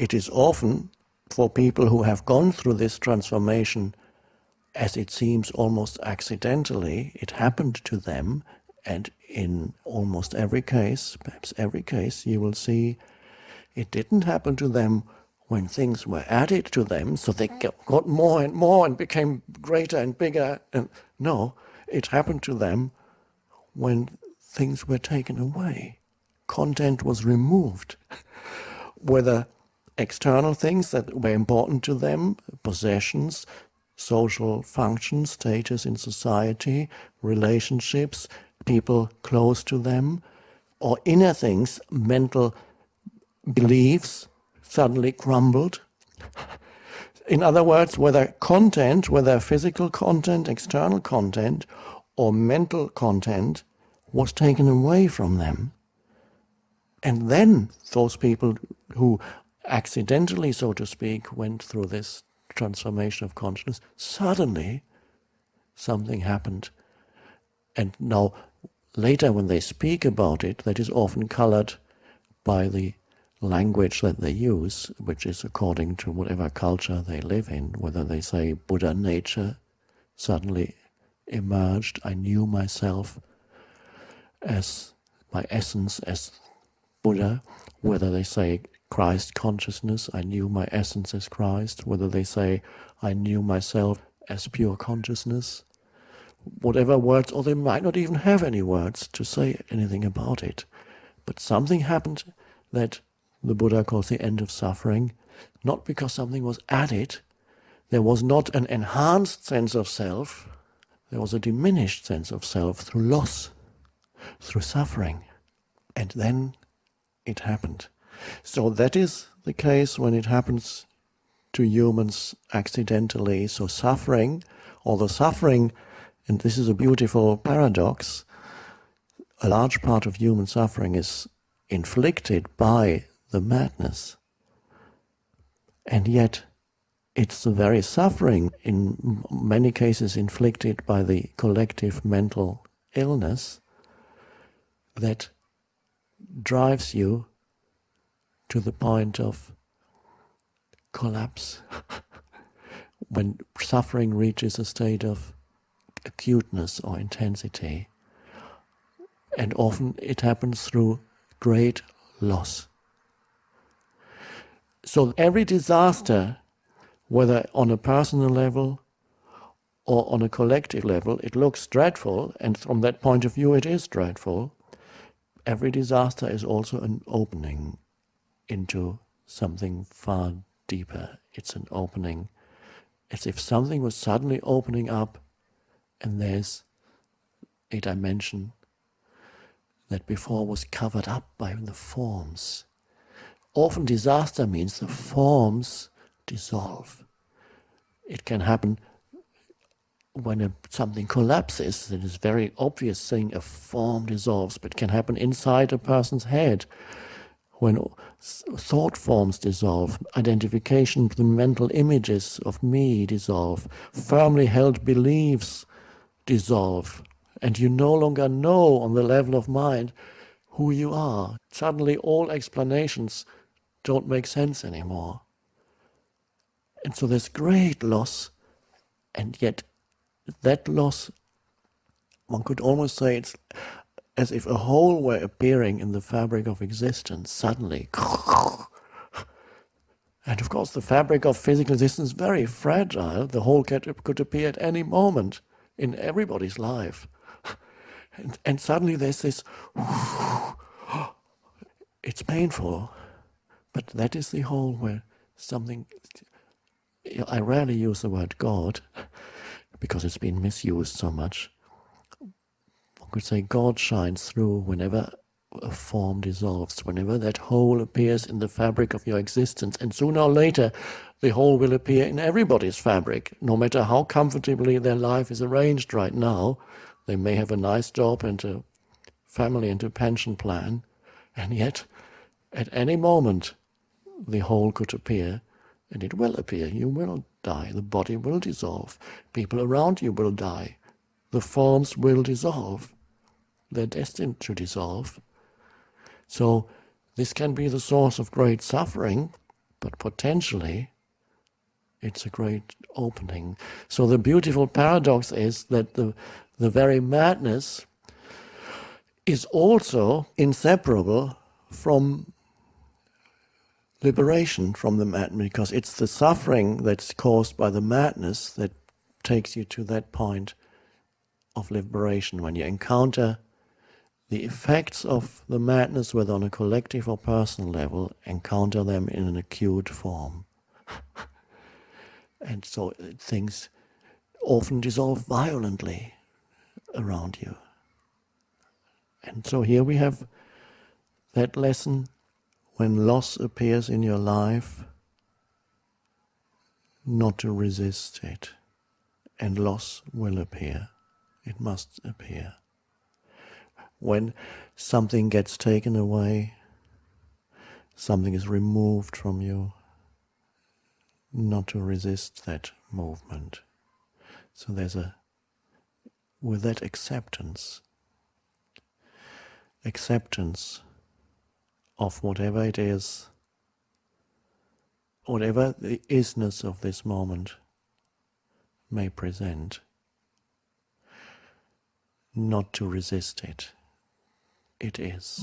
it is often for people who have gone through this transformation, as it seems almost accidentally, it happened to them, and in almost every case, perhaps every case, you will see it didn't happen to them when things were added to them, so they got more and more and became greater and bigger. And no, it happened to them when things were taken away. Content was removed. Whether external things that were important to them, possessions, social functions, status in society, relationships, people close to them, or inner things, mental beliefs, suddenly crumbled. In other words, whether content, whether physical content, external content, or mental content was taken away from them. And then those people who accidentally, so to speak, went through this transformation of consciousness, suddenly something happened. And now, later when they speak about it, that is often colored by the language that they use, which is according to whatever culture they live in. Whether they say Buddha nature suddenly emerged, I knew myself as my essence as Buddha, whether they say Christ consciousness, I knew my essence as Christ, whether they say I knew myself as pure consciousness, whatever words, or they might not even have any words to say anything about it. But something happened that the Buddha calls the end of suffering, not because something was added. There was not an enhanced sense of self, there was a diminished sense of self through loss, through suffering. And then it happened. So that is the case when it happens to humans accidentally. So suffering, although suffering, and this is a beautiful paradox, a large part of human suffering is inflicted by the madness. And yet it's the very suffering, in many cases inflicted by the collective mental illness, that drives you to the point of collapse. When suffering reaches a state of acuteness or intensity. And often it happens through great loss. So every disaster, whether on a personal level or on a collective level, it looks dreadful, and from that point of view it is dreadful. Every disaster is also an opening into something far deeper. It's an opening, as if something was suddenly opening up, and there's a dimension that before was covered up by the forms. Often disaster means the forms dissolve. It can happen when something collapses. It is a very obvious thing, a form dissolves, but it can happen inside a person's head. When thought forms dissolve, identification with the mental images of me dissolve, firmly held beliefs dissolve, and you no longer know on the level of mind who you are. Suddenly all explanations don't make sense anymore. And so there's great loss, and yet that loss, one could almost say it's as if a hole were appearing in the fabric of existence suddenly. And of course the fabric of physical existence is very fragile. The hole could appear at any moment in everybody's life. And suddenly there's this, it's painful, but that is the hole where something, I rarely use the word God, because it's been misused so much. One could say God shines through whenever a form dissolves, whenever that hole appears in the fabric of your existence, and sooner or later the hole will appear in everybody's fabric, no matter how comfortably their life is arranged right now. They may have a nice job and a family and a pension plan, and yet at any moment the hole could appear, and it will appear. You will die, the body will dissolve, people around you will die, the forms will dissolve, they're destined to dissolve. So this can be the source of great suffering, but potentially it's a great opening. So the beautiful paradox is that the very madness is also inseparable from liberation from the madness, because it's the suffering that's caused by the madness that takes you to that point of liberation. When you encounter the effects of the madness, whether on a collective or personal level, encounter them in an acute form. And so things often dissolve violently around you. And so here we have that lesson: when loss appears in your life, not to resist it. And loss will appear. It must appear. When something gets taken away, something is removed from you, not to resist that movement. So with that acceptance of whatever it is, whatever the isness of this moment may present, not to resist it. It is.